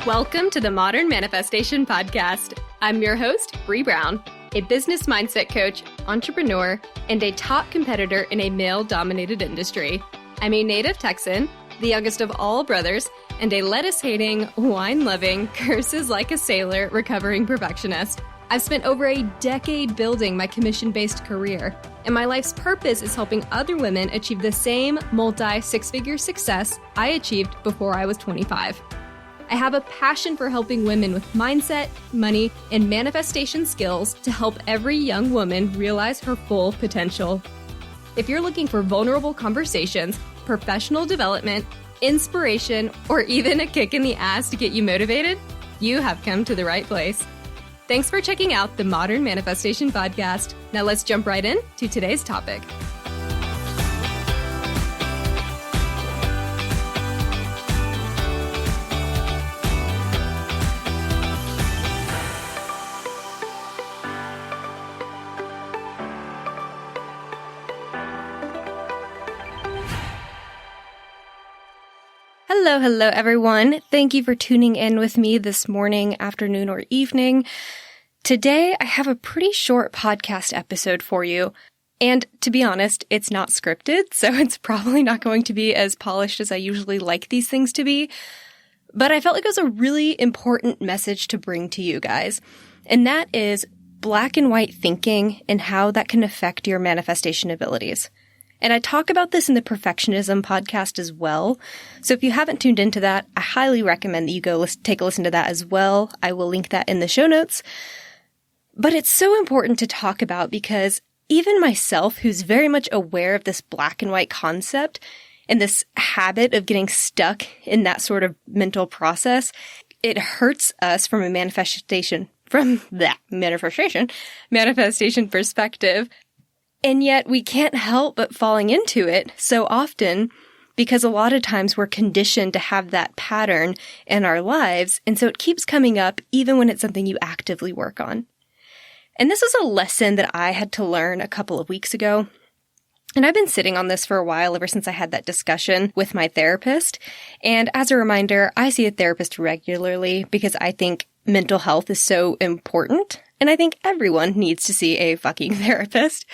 Welcome to the Modern Manifestation Podcast. I'm your host, Bree Brown, a business mindset coach, entrepreneur, and a top competitor in a male-dominated industry. I'm a native Texan, the youngest of all brothers, and a lettuce-hating, wine-loving, curses-like-a-sailor recovering perfectionist. I've spent over a decade building my commission-based career, and my life's purpose is helping other women achieve the same multi-six-figure success I achieved before I was 25. I have a passion for helping women with mindset, money, and manifestation skills to help every young woman realize her full potential. If you're looking for vulnerable conversations, professional development, inspiration, or even a kick in the ass to get you motivated, you have come to the right place. Thanks for checking out the Modern Manifestation Podcast. Now let's jump right in to today's topic. Hello, everyone. Thank you for tuning in with me this morning, afternoon, or evening. Today, I have a pretty short podcast episode for you. And to be honest, it's not scripted, so it's probably not going to be as polished as I usually like these things to be. But I felt like it was a really important message to bring to you guys. And that is black and white thinking and how that can affect your manifestation abilities. And I talk about this in the Perfectionism podcast as well. So if you haven't tuned into that, I highly recommend that you go take a listen to that as well. I will link that in the show notes. But it's so important to talk about because even myself, who's very much aware of this black and white concept and this habit of getting stuck in that sort of mental process, it hurts us from a manifestation perspective. And yet we can't help but falling into it so often because a lot of times we're conditioned to have that pattern in our lives. And so it keeps coming up even when it's something you actively work on. And this is a lesson that I had to learn a couple of weeks ago. And I've been sitting on this for a while, ever since I had that discussion with my therapist. And as a reminder, I see a therapist regularly because I think mental health is so important. And I think everyone needs to see a fucking therapist.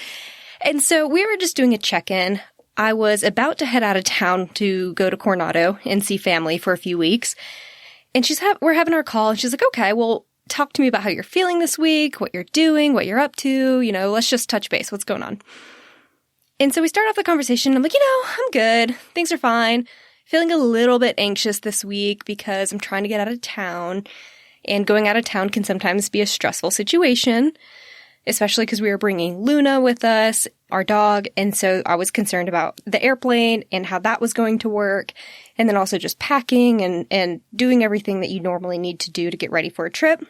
And so we were just doing a check-in. I was about to head out of town to go to Coronado and see family for a few weeks. And we're having our call, and she's like, okay, well, talk to me about how you're feeling this week, what you're doing, what you're up to, let's just touch base. What's going on? And so we start off the conversation. I'm like, I'm good. Things are fine. Feeling a little bit anxious this week because I'm trying to get out of town. And going out of town can sometimes be a stressful situation, especially because we were bringing Luna with us, our dog. And so I was concerned about the airplane and how that was going to work. And then also just packing and doing everything that you normally need to do to get ready for a trip.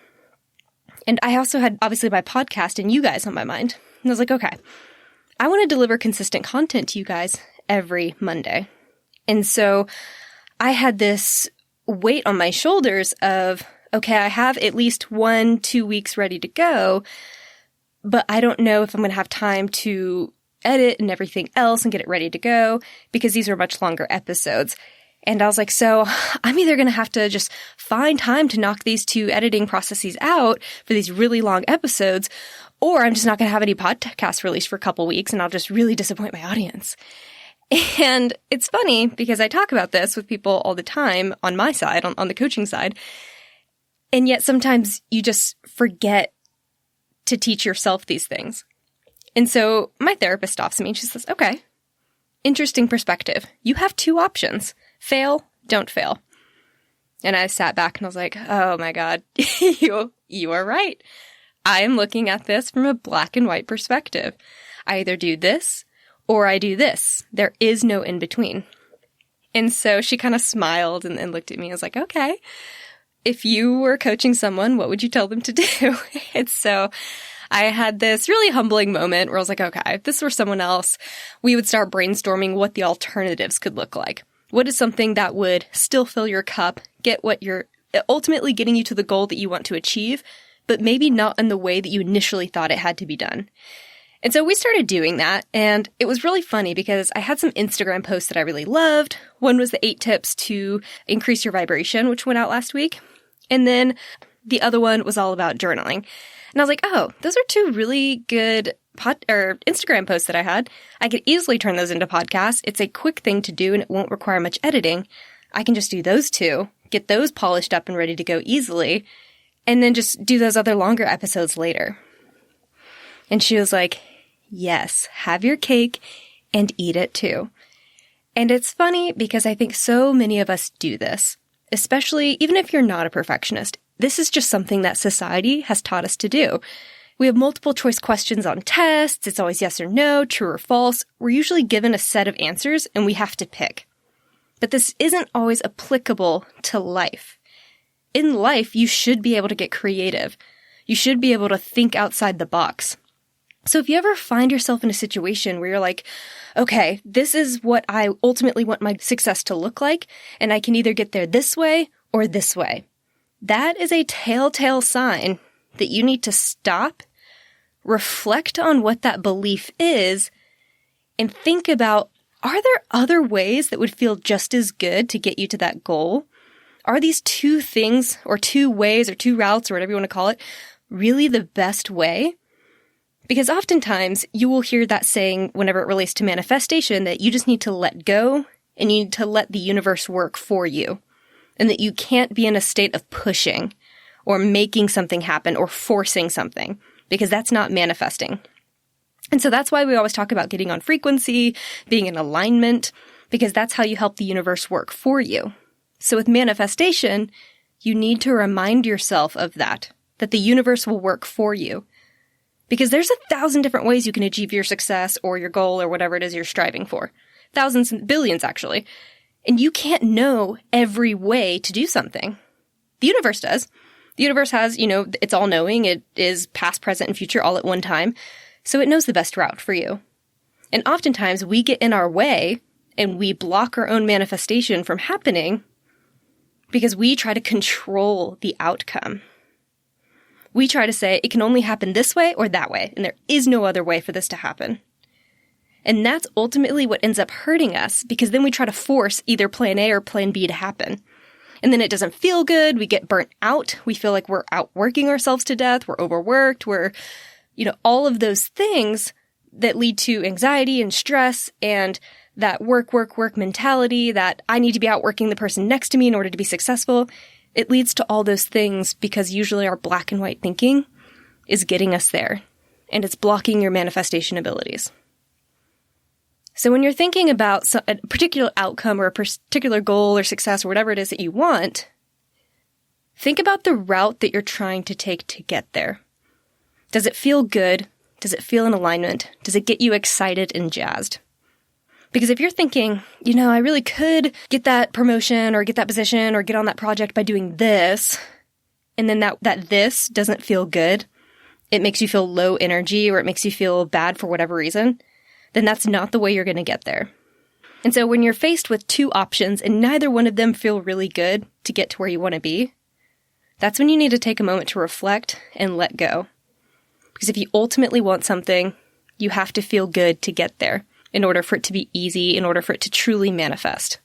And I also had, obviously, my podcast and you guys on my mind. And I was like, okay, I want to deliver consistent content to you guys every Monday. And so I had this weight on my shoulders of, okay, I have at least 1-2 weeks ready to go, but I don't know if I'm going to have time to edit and everything else and get it ready to go because these are much longer episodes. And I was like, so I'm either going to have to just find time to knock these 2 editing processes out for these really long episodes, or I'm just not going to have any podcasts released for a couple weeks and I'll just really disappoint my audience. And it's funny because I talk about this with people all the time on my side, on the coaching side. And yet sometimes you just forget to teach yourself these things. And so my therapist stops me and she says, okay, interesting perspective. You have 2 options. Fail, don't fail. And I sat back and I was like, oh my God, you are right. I am looking at this from a black and white perspective. I either do this or I do this. There is no in between. And so she kind of smiled and looked at me. I was like, okay. If you were coaching someone, what would you tell them to do? And so I had this really humbling moment where I was like, okay, if this were someone else, we would start brainstorming what the alternatives could look like. What is something that would still fill your cup, get what you're ultimately getting you to the goal that you want to achieve, but maybe not in the way that you initially thought it had to be done. And so we started doing that, and it was really funny because I had some Instagram posts that I really loved. One was the 8 tips to increase your vibration, which went out last week. And then the other one was all about journaling. And I was like, oh, those are two really good Instagram posts that I had. I could easily turn those into podcasts. It's a quick thing to do and it won't require much editing. I can just do those two, get those polished up and ready to go easily, and then just do those other longer episodes later. And she was like, yes, have your cake and eat it too. And it's funny because I think so many of us do this, especially even if you're not a perfectionist. This is just something that society has taught us to do. We have multiple choice questions on tests. It's always yes or no, true or false. We're usually given a set of answers and we have to pick. But this isn't always applicable to life. In life, you should be able to get creative. You should be able to think outside the box. So if you ever find yourself in a situation where you're like, okay, this is what I ultimately want my success to look like, and I can either get there this way or this way, that is a telltale sign that you need to stop, reflect on what that belief is, and think about, are there other ways that would feel just as good to get you to that goal? Are these two things, or two ways, or two routes, or whatever you want to call it, really the best way? Because oftentimes you will hear that saying whenever it relates to manifestation that you just need to let go and you need to let the universe work for you, and that you can't be in a state of pushing or making something happen or forcing something, because that's not manifesting. And so that's why we always talk about getting on frequency, being in alignment, because that's how you help the universe work for you. So with manifestation, you need to remind yourself of that the universe will work for you. Because there's 1,000 different ways you can achieve your success or your goal or whatever it is you're striving for. Thousands and billions, actually. And you can't know every way to do something. The universe does. The universe has, it's all knowing. It is past, present, and future all at one time. So it knows the best route for you. And oftentimes we get in our way and we block our own manifestation from happening because we try to control the outcome. We try to say it can only happen this way or that way, and there is no other way for this to happen. And that's ultimately what ends up hurting us, because then we try to force either plan A or plan B to happen. And then it doesn't feel good, we get burnt out, we feel like we're outworking ourselves to death, we're overworked, we're, all of those things that lead to anxiety and stress and that work mentality, that I need to be outworking the person next to me in order to be successful. It leads to all those things because usually our black and white thinking is getting us there, and it's blocking your manifestation abilities. So when you're thinking about a particular outcome or a particular goal or success or whatever it is that you want, think about the route that you're trying to take to get there. Does it feel good? Does it feel in alignment? Does it get you excited and jazzed? Because if you're thinking, I really could get that promotion or get that position or get on that project by doing this, and then that this doesn't feel good, it makes you feel low energy or it makes you feel bad for whatever reason, then that's not the way you're going to get there. And so when you're faced with two options and neither one of them feel really good to get to where you want to be, that's when you need to take a moment to reflect and let go. Because if you ultimately want something, you have to feel good to get there, in order for it to be easy, in order for it to truly manifest.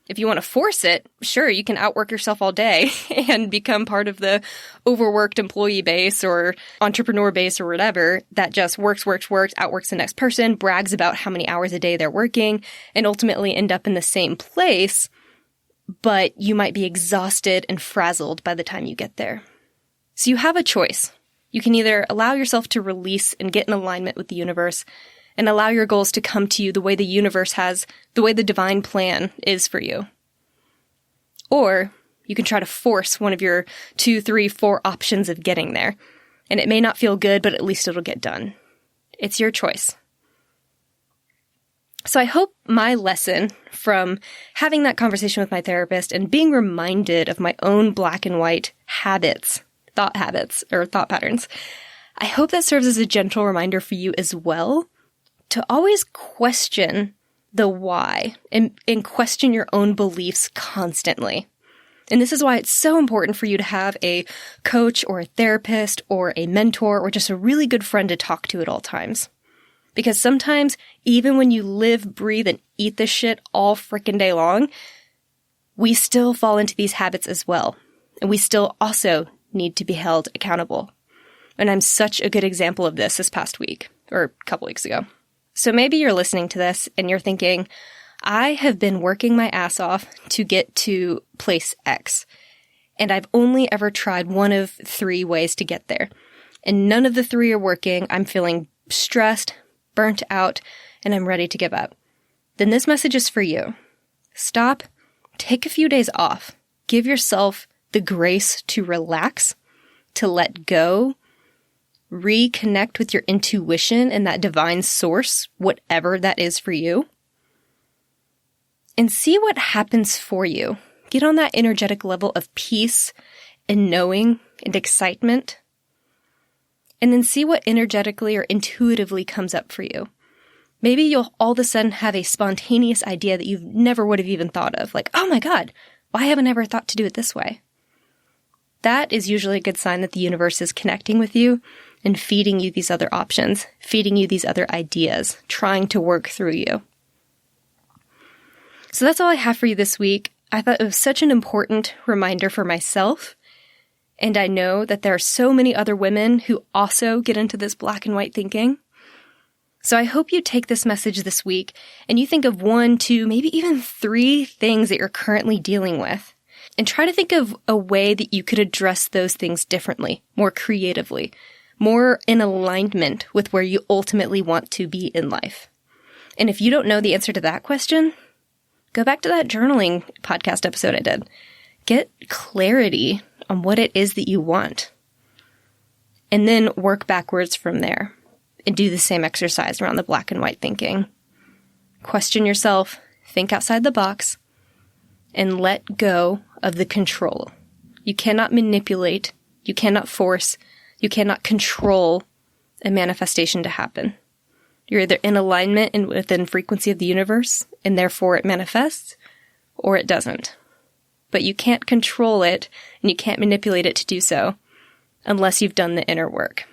If you want to force it, sure, you can outwork yourself all day and become part of the overworked employee base or entrepreneur base or whatever that just works, outworks the next person, brags about how many hours a day they're working, and ultimately end up in the same place, but you might be exhausted and frazzled by the time you get there. So you have a choice. You can either allow yourself to release and get in alignment with the universe and allow your goals to come to you the way the universe has, the way the divine plan is for you. Or you can try to force one of your 2, 3, 4 options of getting there. And it may not feel good, but at least it'll get done. It's your choice. So I hope my lesson from having that conversation with my therapist and being reminded of my own black and white thought patterns, I hope that serves as a gentle reminder for you as well, to always question the why and question your own beliefs constantly. And this is why it's so important for you to have a coach or a therapist or a mentor or just a really good friend to talk to at all times. Because sometimes, even when you live, breathe, and eat this shit all frickin' day long, we still fall into these habits as well. And we still also need to be held accountable. And I'm such a good example of this past week, or a couple weeks ago. So maybe you're listening to this and you're thinking, I have been working my ass off to get to place X, and I've only ever tried one of 3 ways to get there. And none of the 3 are working. I'm feeling stressed, burnt out, and I'm ready to give up. Then this message is for you. Stop, take a few days off, give yourself the grace to relax, to let go, reconnect with your intuition and that divine source, whatever that is for you, and see what happens for you. Get on that energetic level of peace and knowing and excitement, and then see what energetically or intuitively comes up for you. Maybe you'll all of a sudden have a spontaneous idea that you never would have even thought of, like, oh my God, why haven't I ever thought to do it this way? That is usually a good sign that the universe is connecting with you and feeding you these other options, feeding you these other ideas, trying to work through you. So that's all I have for you this week. I thought it was such an important reminder for myself, and I know that there are so many other women who also get into this black and white thinking. So I hope you take this message this week and you think of 1, 2, maybe even 3 things that you're currently dealing with, and try to think of a way that you could address those things differently, more creatively, more in alignment with where you ultimately want to be in life. And if you don't know the answer to that question, go back to that journaling podcast episode I did. Get clarity on what it is that you want. And then work backwards from there and do the same exercise around the black and white thinking. Question yourself, think outside the box, and let go of the control. You cannot manipulate, you cannot force, you cannot control a manifestation to happen. You're either in alignment and within frequency of the universe, and therefore it manifests, or it doesn't. But you can't control it, and you can't manipulate it to do so, unless you've done the inner work.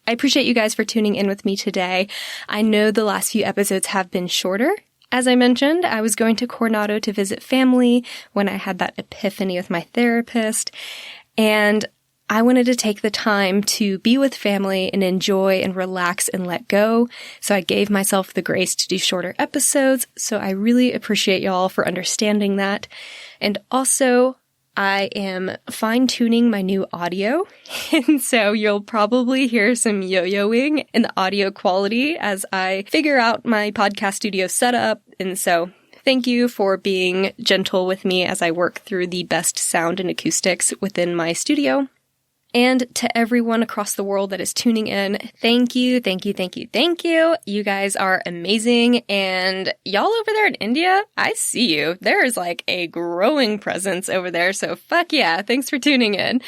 I appreciate you guys for tuning in with me today. I know the last few episodes have been shorter. As I mentioned, I was going to Coronado to visit family when I had that epiphany with my therapist, and I wanted to take the time to be with family and enjoy and relax and let go. So I gave myself the grace to do shorter episodes. So I really appreciate y'all for understanding that. And also, I am fine-tuning my new audio. And so you'll probably hear some yo-yoing in the audio quality as I figure out my podcast studio setup. And so thank you for being gentle with me as I work through the best sound and acoustics within my studio. And to everyone across the world that is tuning in, thank you, thank you, thank you, thank you. You guys are amazing. And y'all over there in India, I see you. There is like a growing presence over there. So fuck yeah, thanks for tuning in.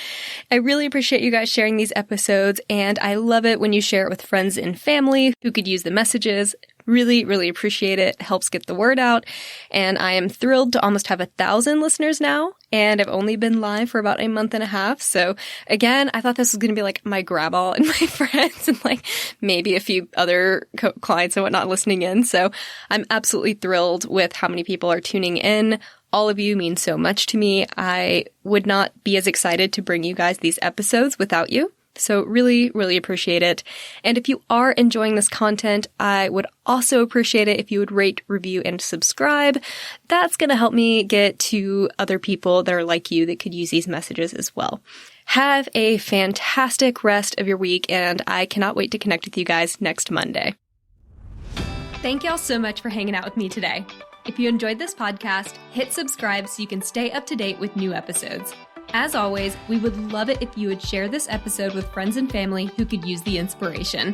I really appreciate you guys sharing these episodes. And I love it when you share it with friends and family who could use the messages. Really, really appreciate it. It helps get the word out. And I am thrilled to almost have 1,000 listeners now. And I've only been live for about a month and a half. So again, I thought this was going to be like my grandma and my friends and like maybe a few other clients and whatnot listening in. So I'm absolutely thrilled with how many people are tuning in. All of you mean so much to me. I would not be as excited to bring you guys these episodes without you. So really, really appreciate it. And if you are enjoying this content, I would also appreciate it if you would rate, review, and subscribe. That's going to help me get to other people that are like you that could use these messages as well. Have a fantastic rest of your week, and I cannot wait to connect with you guys next Monday. Thank y'all so much for hanging out with me today. If you enjoyed this podcast, hit subscribe so you can stay up to date with new episodes. As always, we would love it if you would share this episode with friends and family who could use the inspiration.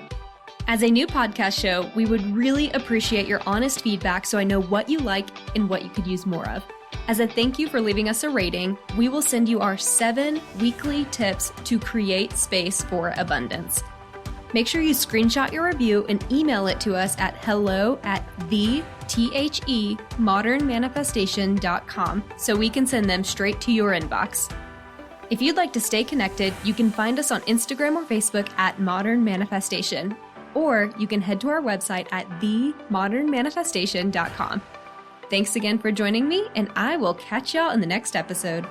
As a new podcast show, we would really appreciate your honest feedback so I know what you like and what you could use more of. As a thank you for leaving us a rating, we will send you our 7 weekly tips to create space for abundance. Make sure you screenshot your review and email it to us at hello@themodernmanifestation.com so we can send them straight to your inbox. If you'd like to stay connected, you can find us on Instagram or Facebook at Modern Manifestation, or you can head to our website at themodernmanifestation.com. Thanks again for joining me, and I will catch y'all in the next episode.